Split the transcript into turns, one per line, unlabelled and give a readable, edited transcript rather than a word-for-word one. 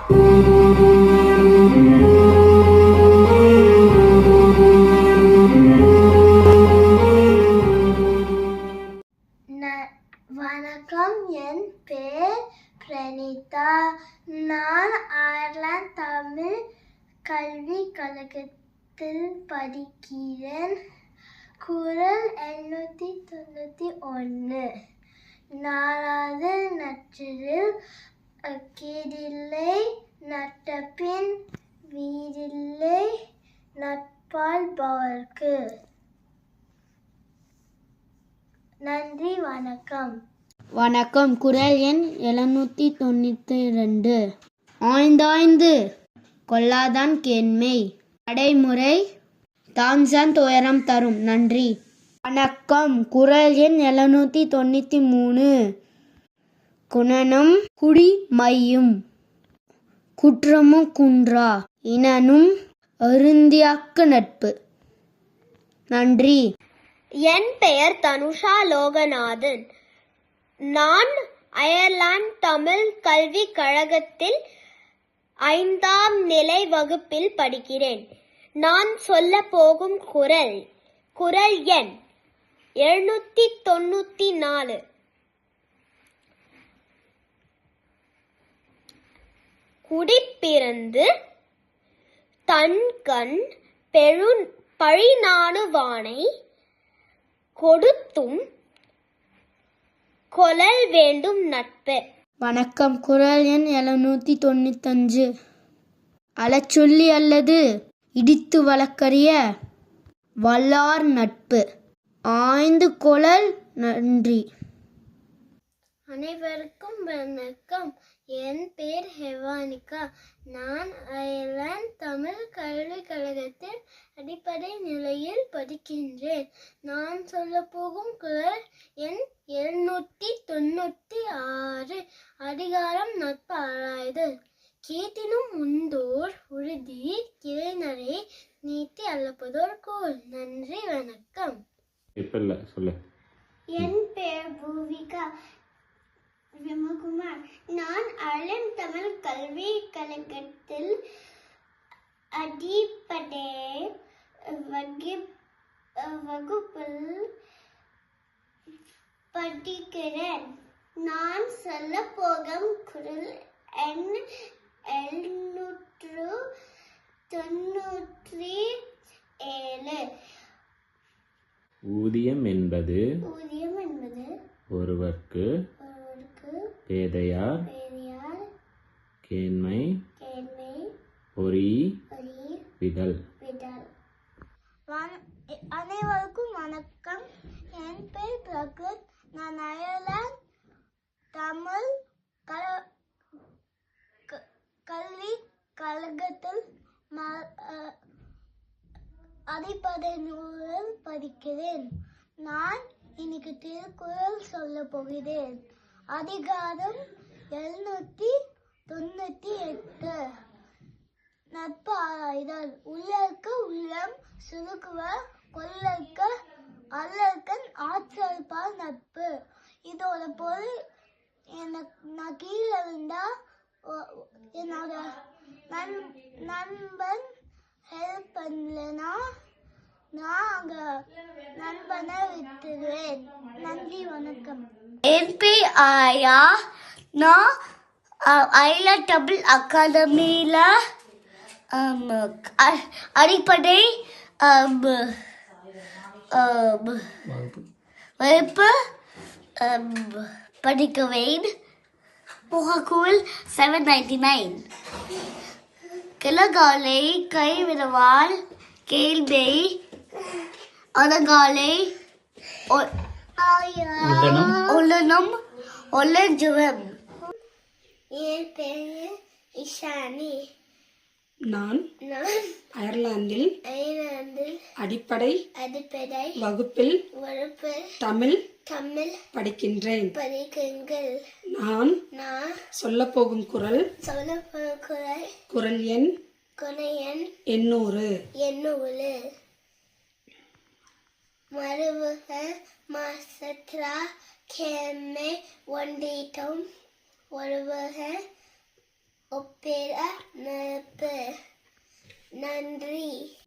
வணக்கம், என் பேர் பிரணீதா. நான் அயர்லாந்து தமிழ் கல்விக் கழகத்தில் படிக்கிறேன். குறள் 791. நாலாவது நற்றில் கேடில்லை நட்டபின் வீடில்லை நட்பாள்பவர்க்கு. நன்றி, வணக்கம்.
வணக்கம். குறள் எண் 792. ஆய்ந்தாய்ந்து கொள்ளாதான் கேண்மை, நடைமுறை தான்சான் துயரம் தரும். நன்றி, வணக்கம். குறள் எண் 793. குணனும் குடி மையும், குற்றமும் குன்றா இனனும் அருந்தியாக்கு நட்பு. நன்றி.
என் பெயர் தனுஷா லோகநாதன். நான் அயர்லாந்து தமிழ் கல்விக் கழகத்தில் 5ஆம் நிலை வகுப்பில் படிக்கிறேன். நான் சொல்ல போகும் குறள் எண் 794. குடிப்பிறந்து தன்கண் பழிநாணுவானை கொடுத்தும் கொளல் வேண்டும் நட்பு.
வணக்கம். குறள் எண் 795. அலச்சொல்லி அல்லது இடித்து வழக்கறிய வல்லார் நட்பு. ஆய்ந்து கொளல். நன்றி.
அனைவருக்கும் வணக்கம். என் பேர் ஹெவானிகா. நான் அயர்லாந்து தமிழ் கல்விக் கழகத்தில் அடிப்படை நிலையில் படிக்கின்றேன். நான் சொல்ல போகும் குறள் எண் 796. அதிகாரம் நட்பு ஆராய்தல். கேட்டினும் உண்டோர் உறுதி கிளைநரை நீட்டி அல்லப்பதோர் கோல். நன்றி, வணக்கம்.
என் பெயர் பூவிகா விமகுமார். நான் அயர்லாந்து தமிழ் கல்விக் கழகத்தில் அடிப்படை வகுப்பில் படிக்கிறேன். நான் சொல்ல போகும் குறள் எண் 797.
ஊதியம் என்பது ஒருவர்க்கு பேதையார் கேண்மை பொறி விடல்.
அனைவருக்கும் வணக்கம். என் பேர் பிரகத். நான் அயர்லாந்து தமிழ் கல்விக் கழகத்தில் அடிப்படை நூலில் படிக்கிறேன். நான் இன்னைக்கு திருக்குறள் சொல்ல போகிறேன். அதிகாரம் 798. நட்பு ஆராய்தல். உள்ளற்க உள்ளம் சுருக்குவ கொள்ளற்க அல்லற்கண் ஆற்றல்பால் நட்பு. இதோட பொருள், நான் கீழே இருந்தா என்னோட நண்பன் ஹெல்ப் பண்ணலனா நான் அங்க நண்பனை விட்டுருவேன். நன்றி, வணக்கம்.
என் பேர் ஆயா. நான் அயர்லாந்து தமிழ் அகாடமியில அடிப்படை வகுப்பு படிக்கிறேன். முகக்குள் 799. கிழகாலை கைவிடுவாள் கேள்வி அதகாலை உள்ளனும் ஒல்லஞ்சுவம்.
என் பேர் இஷானி.
நான் அயர்லாந்தில் அடிப்படை வகுப்பில் தமிழ் படிக்கின்றேன். நான் சொல்லப்போகும் குறள் எண் 800.
மறுவுக மாசத்ரா கேமை ஒண்டீட்டம் ஒருவக ஒப்பேர நட்பு. நன்றி.